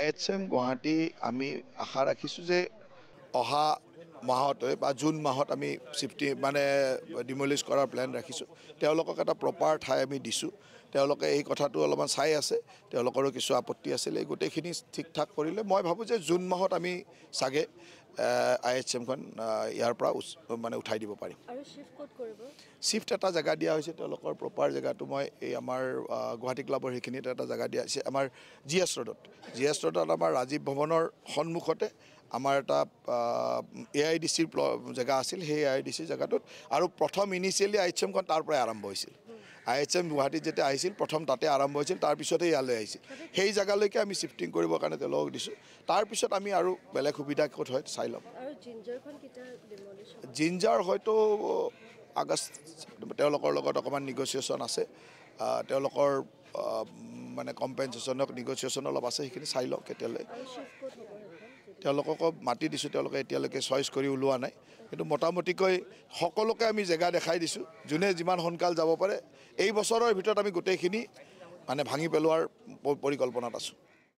IHM Guwahati আমি আশা ৰাখিছোঁ যে অহা মাহতে বা জুন মাহত আমি শিফটি মানে ডিমলিছ কৰাৰ প্লেন ৰাখিছোঁ। তেওঁলোকক এটা প্ৰপাৰ ঠাই আমি দিছোঁ। তেওঁলোকে এই কথাটো অলপমান চাই আছে। তেওঁলোকৰো কিছু আপত্তি আছিল। এই গোটেইখিনি ঠিক ঠাক কৰিলে মই ভাবোঁ যে জুন মাহত আমি চাগে IHMখন ইয়াৰ পৰা মানে উঠাই দিব পাৰিম। আৰু শিফ্ট ক'ত কৰিব? শিফ্ট এটা জেগা দিয়া হৈছে তেওঁলোকৰ প্ৰপাৰ জেগাটো মই এই আমাৰ গুৱাহাটী ক্লাবৰ সেইখিনিত এটা জেগা দিয়া হৈছে আমাৰ GS ৰোডত আমাৰ ৰাজীৱ ভৱনৰ সন্মুখতে আমাৰ এটা AIDCৰ জেগা আছিল। সেই AIDC জেগাটোত আৰু প্ৰথম ইনিচিয়েলি IHMখন তাৰ পৰাই আৰম্ভ হৈছিল। IHM গুৱাহাটীত যেতিয়া আহিছিল প্ৰথম তাতে আৰম্ভ হৈছিল, তাৰপিছতে ইয়ালৈ আহিছিল। সেই জেগালৈকে আমি শিফটিং কৰিবৰ কাৰণে তেওঁলোকক দিছোঁ। তাৰপিছত আমি আৰু বেলেগ সুবিধা ক'ত হয় চাই ল'ম। আৰু জিঞ্জাৰখন কেতিয়া ডিমলিছ হ'ব? জিঞ্জাৰ হয়তো আগষ্ট তেওঁলোকৰ লগত অকণমান নিগচিয়েশ্যন আছে। তেওঁলোকৰ মানে কম্পেনচেশ্যনক নিগচিয়েশ্যন অলপ আছে, সেইখিনি চাই লওঁ কেতিয়ালৈ। আৰু শিফ্ট ক'ত হ'ব সেইখন? তেওঁলোককো মাতি দিছোঁ, তেওঁলোকে এতিয়ালৈকে চইচ কৰি ওলোৱা নাই। কিন্তু মোটামুটিকৈ সকলোকে আমি জেগা দেখাই দিছোঁ, যোনে যিমান সোনকাল যাব পাৰে। এই বছৰৰ ভিতৰত আমি গোটেইখিনি মানে ভাঙি পেলোৱাৰ পৰিকল্পনাত আছোঁ।